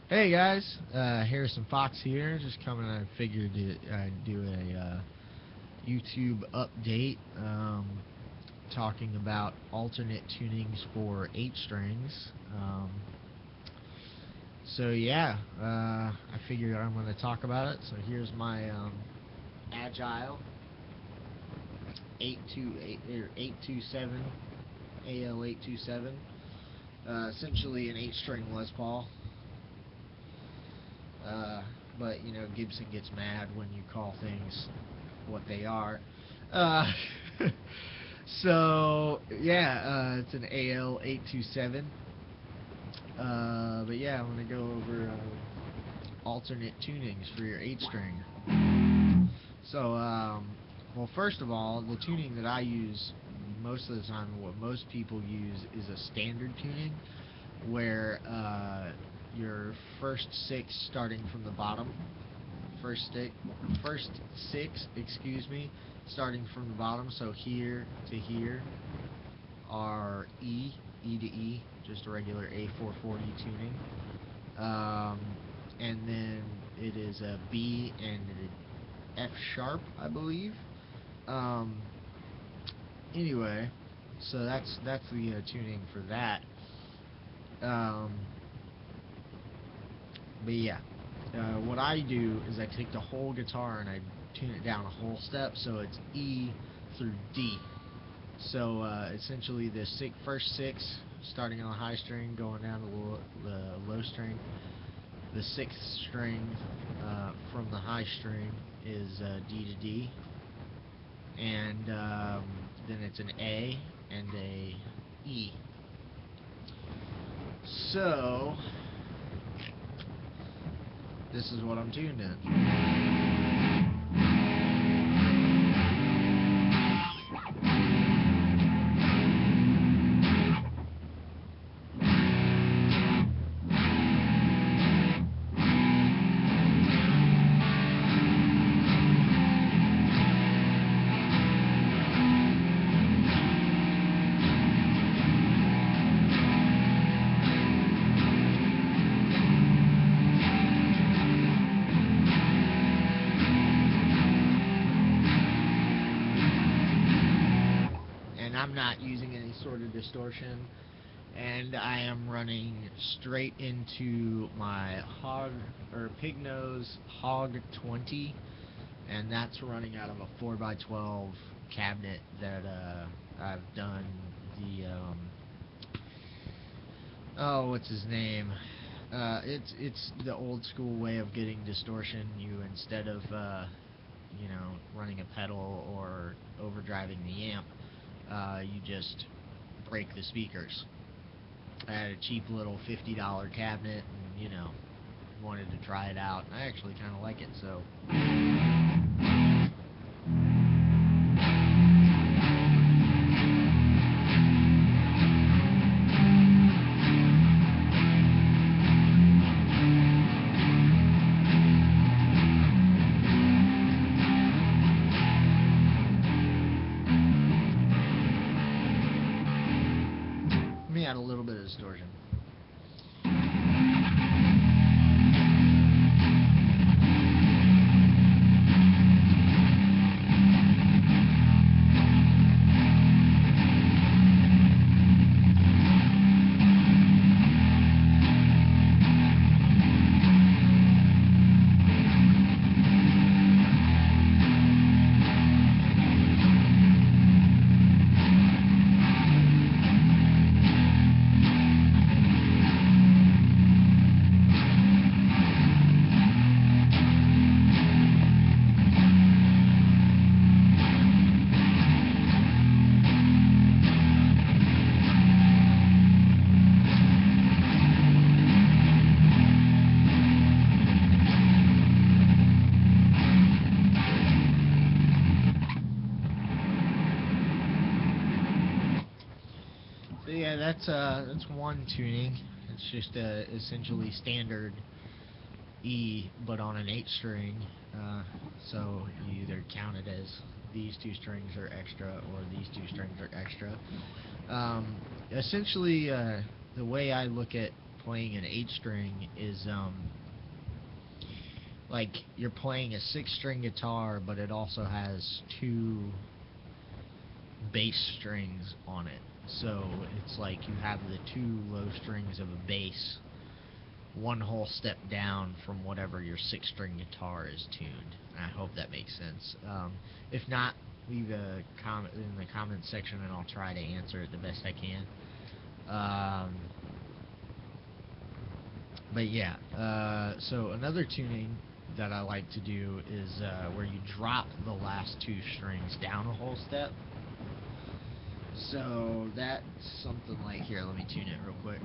Hey guys, Harrison Fox here. Just coming. I figured I'd do a YouTube update, talking about alternate tunings for 8 strings. So yeah, I figured I'm going to talk about it. So here's my Agile 828 or 827 AL 827. Essentially an 8-string Les Paul. But Gibson gets mad when you call things what they are. Uh, so yeah, it's an AL827. But yeah, I'm gonna go over alternate tunings for your 8-string. So well, first of all, the tuning that I use most of the time, what most people use, is a standard tuning, where your first 6 starting from the bottom, first 6, excuse me, starting from the bottom, so here to here are E to E, just a regular A440 tuning, and then it is a B and an F sharp, I believe. Anyway, so that's the tuning for that. But yeah, what I do is I take the whole guitar and I tune it down a whole step, so it's E through D. So essentially the first 6 starting on the high string going down to the low string. The 6th string from the high string is D to D, and then it's an A and a E. So this is what I'm tuned in. And I'm not using any sort of distortion, and I am running straight into my Pig Nose Hog 20, and that's running out of a 4x12 cabinet that I've done the oh, what's his name? It's the old school way of getting distortion. You, instead of running a pedal or overdriving the amp, you just break the speakers. I had a cheap little $50 cabinet, and wanted to try it out. I actually kind of like it, so. Let me add a little bit of distortion. So yeah, that's one tuning. It's just essentially standard E, but on an 8-string. So you either count it as these 2 strings are extra or these 2 strings are extra. Essentially, the way I look at playing an 8 string is like you're playing a 6-string guitar, but it also has 2 bass strings on it. So it's like you have the 2 low strings of a bass, one whole step down from whatever your 6-string guitar is tuned. And I hope that makes sense. If not, leave a comment in the comment section and I'll try to answer it the best I can. But yeah, so another tuning that I like to do is where you drop the last 2 strings down a whole step. So that's something like, here, let me tune it real quick.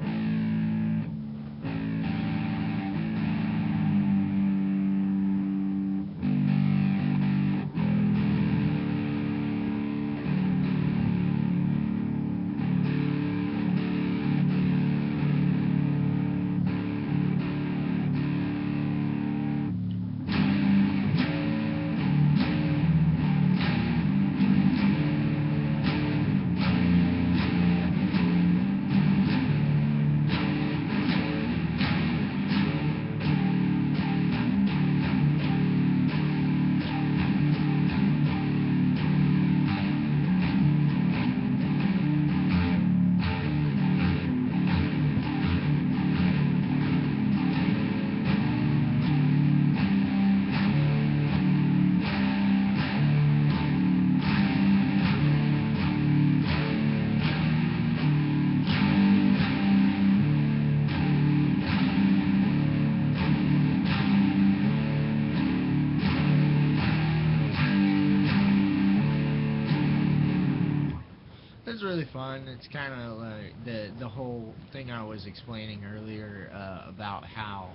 It's really fun. It's kind of like the whole thing I was explaining earlier about how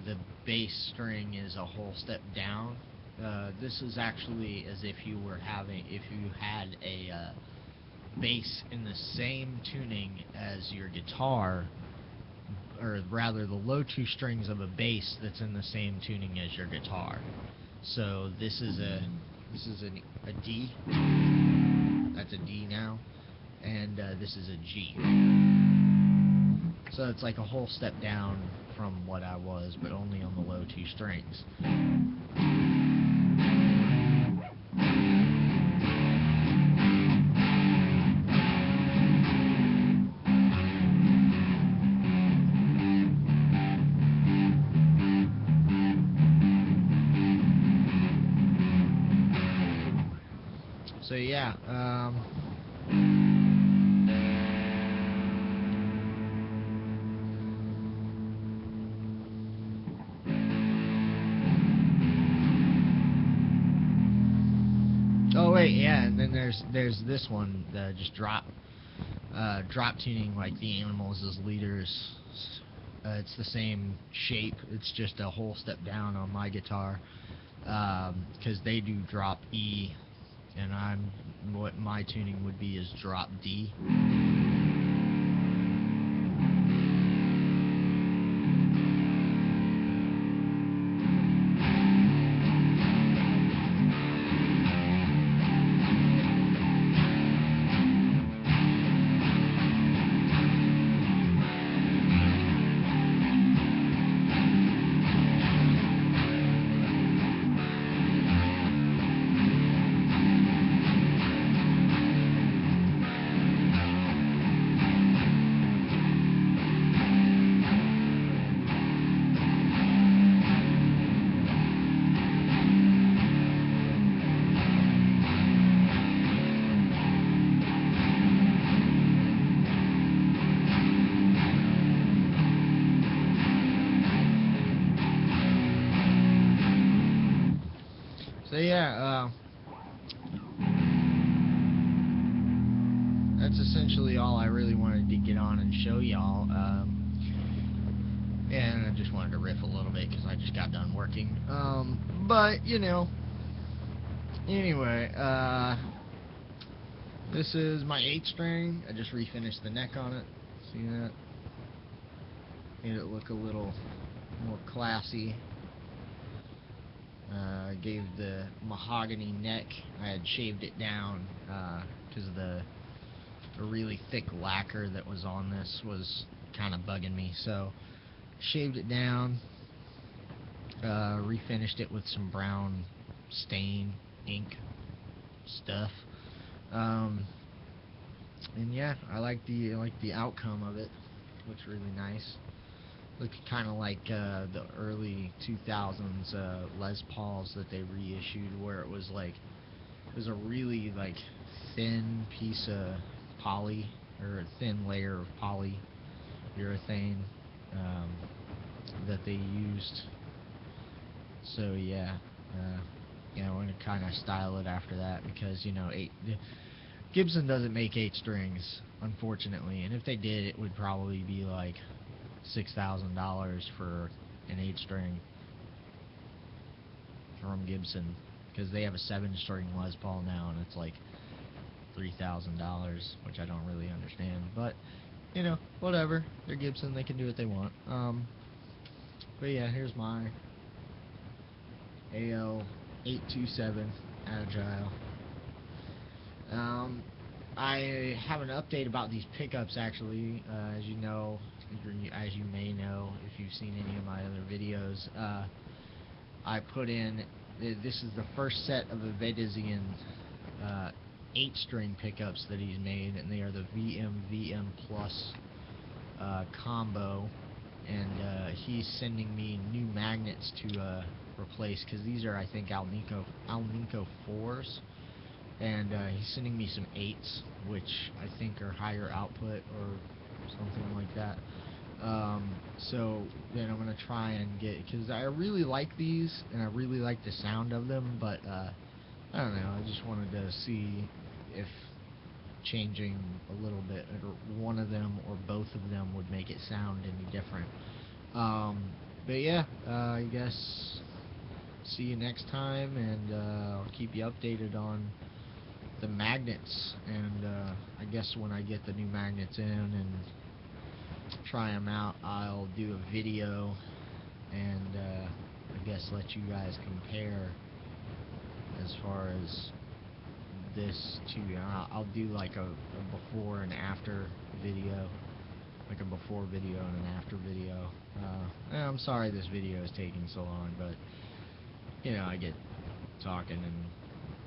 the bass string is a whole step down. This is actually as if you had a bass in the same tuning as your guitar, or rather the low 2 strings of a bass that's in the same tuning as your guitar. So this is a D. That's a D now, and this is a G. So it's like a whole step down from what I was, but only on the low 2 strings. So yeah, oh wait, yeah, and then there's this one, just drop tuning, like the Animals as Leaders. It's the same shape. It's just a whole step down on my guitar, because they do drop E, and what my tuning would be is drop D. So yeah, that's essentially all I really wanted to get on and show y'all. And I just wanted to riff a little bit because I just got done working. But you know, anyway, this is my 8 string. I just refinished the neck on it. See that? Made it look a little more classy. Gave the mahogany neck. I had shaved it down because the really thick lacquer that was on this was kind of bugging me. So shaved it down, refinished it with some brown stain ink stuff. Um, and yeah, I like the outcome of it. Looks really nice. Looks kind of like the early 2000s Les Pauls that they reissued, where it was a really like thin piece of poly, or a thin layer of polyurethane that they used. So yeah, we're gonna kind of style it after that, because Gibson doesn't make 8 strings, unfortunately, and if they did, it would probably be like $6,000 for an 8 string from Gibson, because they have a 7-string Les Paul now, and it's like $3,000, which I don't really understand. But whatever. They're Gibson; they can do what they want. But yeah, here's my AL827 Agile. I have an update about these pickups, actually. As you know, as you may know, if you've seen any of my other videos, I put in, this is the first set of the Vedazian 8-string pickups that he's made, and they are the VM Plus combo, and he's sending me new magnets to replace, because these are, I think, Alnico 4s, and he's sending me some 8s, which I think are higher output or something like that. So then I'm gonna try and get, because I really like these and I really like the sound of them, but I don't know, I just wanted to see if changing a little bit, or one of them or both of them, would make it sound any different. But yeah, I guess see you next time, and I'll keep you updated on the magnets, and I guess when I get the new magnets in and try them out, I'll do a video, and I guess let you guys compare as far as this to, I'll do like a before and after video, like a before video and an after video. I'm sorry this video is taking so long, but I get talking and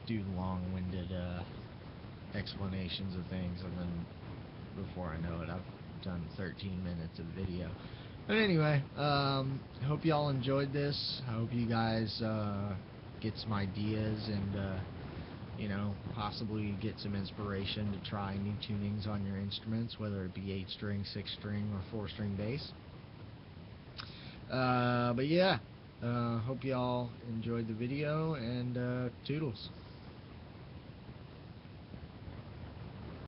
do long-winded explanations of things, and then before I know it, I've done 13 minutes of video. But anyway, I hope y'all enjoyed this. I hope you guys get some ideas, and possibly get some inspiration to try new tunings on your instruments, whether it be 8-string, 6-string, or 4-string bass. But yeah, hope y'all enjoyed the video, and toodles.